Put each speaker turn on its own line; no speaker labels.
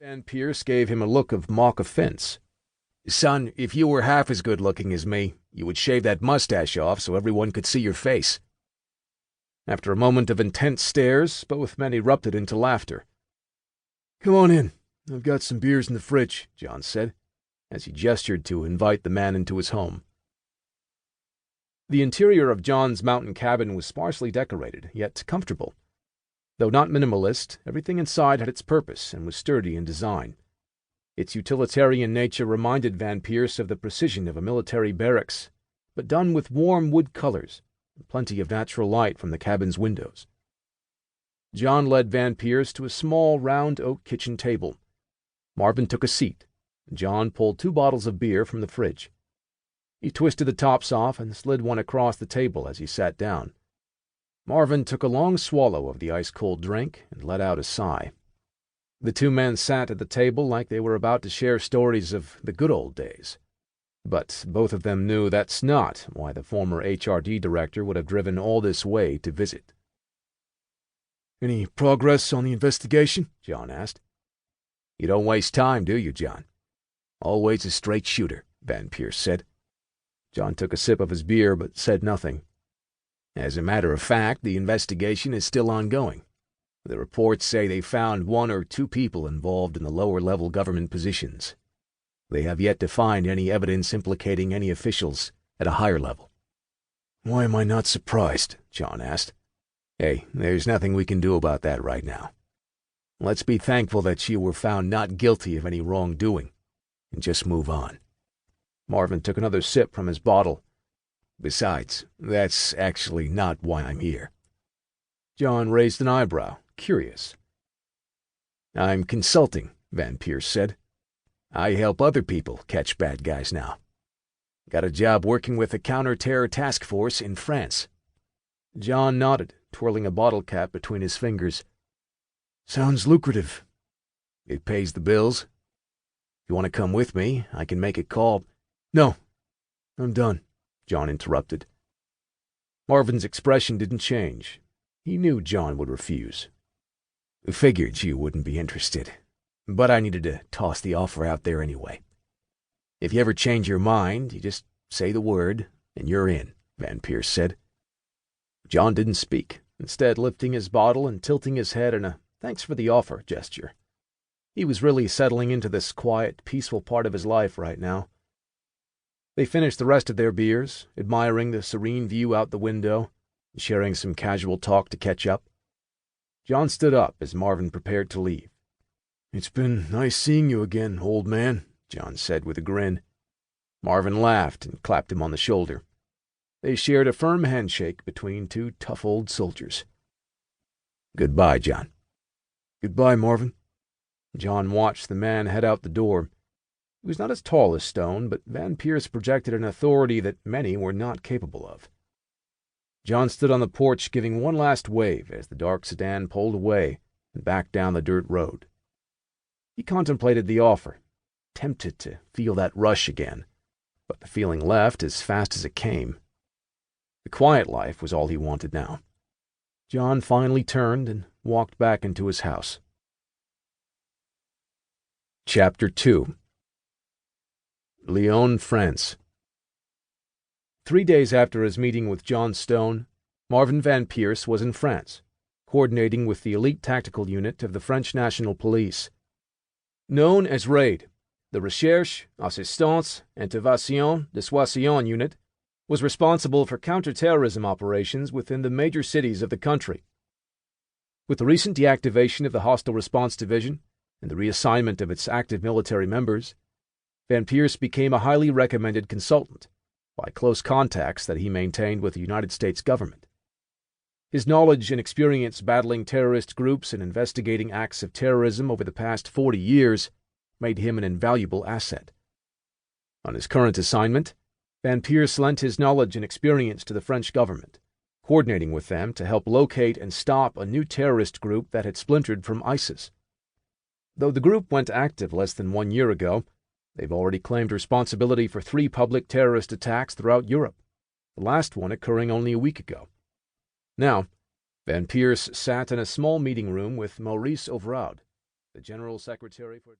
Van Pierce gave him a look of mock offense. "Son, if you were half as good-looking as me, you would shave that mustache off so everyone could see your face." After a moment of intense stares, both men erupted into laughter. "Come on in. I've got some beers in the fridge," John said, as he gestured to invite the man into his home. The interior of John's mountain cabin was sparsely decorated, yet comfortable. Though not minimalist, everything inside had its purpose and was sturdy in design. Its utilitarian nature reminded Van Pierce of the precision of a military barracks, but done with warm wood colors and plenty of natural light from the cabin's windows. John led Van Pierce to a small, round oak kitchen table. Marvin took a seat, and John pulled 2 bottles of beer from the fridge. He twisted the tops off and slid one across the table as he sat down. Marvin took a long swallow of the ice-cold drink and let out a sigh. The 2 men sat at the table like they were about to share stories of the good old days. But both of them knew that's not why the former HRD director would have driven all this way to visit. "Any progress on the investigation?" John asked. "You don't waste time, do you, John?" "Always a straight shooter," Van Pierce said. John took a sip of his beer but said nothing. "As a matter of fact, the investigation is still ongoing. The reports say they found 1 or 2 people involved in the lower-level government positions. They have yet to find any evidence implicating any officials at a higher level." "Why am I not surprised?" John asked. "Hey, there's nothing we can do about that right now. Let's be thankful that you were found not guilty of any wrongdoing, and just move on." Marvin took another sip from his bottle. "Besides, that's actually not why I'm here." John raised an eyebrow, curious. "I'm consulting," Van Pierce said. "I help other people catch bad guys now. Got a job working with a counter-terror task force in France." John nodded, twirling a bottle cap between his fingers. "Sounds lucrative." "It pays the bills. If you want to come with me, I can make a call." "No, I'm done," John interrupted. Marvin's expression didn't change. He knew John would refuse. "Figured you wouldn't be interested, but I needed to toss the offer out there anyway. If you ever change your mind, you just say the word, and you're in," Van Pierce said. John didn't speak, instead lifting his bottle and tilting his head in a thanks-for-the-offer gesture. He was really settling into this quiet, peaceful part of his life right now. They finished the rest of their beers, admiring the serene view out the window, and sharing some casual talk to catch up. John stood up as Marvin prepared to leave. "It's been nice seeing you again, old man," John said with a grin. Marvin laughed and clapped him on the shoulder. They shared a firm handshake between 2 tough old soldiers. "Goodbye, John." "Goodbye, Marvin." John watched the man head out the door. He was not as tall as Stone, but Van Pierce projected an authority that many were not capable of. John stood on the porch giving one last wave as the dark sedan pulled away and back down the dirt road. He contemplated the offer, tempted to feel that rush again, but the feeling left as fast as it came. The quiet life was all he wanted now. John finally turned and walked back into his house. Chapter 2. Lyon, France. 3 days after his meeting with John Stone, Marvin Van Pierce was in France, coordinating with the elite tactical unit of the French National Police. Known as RAID, the Recherche, Assistance, Intervention, Dissuasion unit was responsible for counter-terrorism operations within the major cities of the country. With the recent deactivation of the Hostile Response Division and the reassignment of its active military members, Van Pierce became a highly recommended consultant by close contacts that he maintained with the United States government. His knowledge and experience battling terrorist groups and investigating acts of terrorism over the past 40 years made him an invaluable asset. On his current assignment, Van Pierce lent his knowledge and experience to the French government, coordinating with them to help locate and stop a new terrorist group that had splintered from ISIS. Though the group went active less than 1 year ago, they've already claimed responsibility for 3 public terrorist attacks throughout Europe, the last one occurring only a week ago. Now, Van Pierce sat in a small meeting room with Maurice Ovraud, The General Secretary for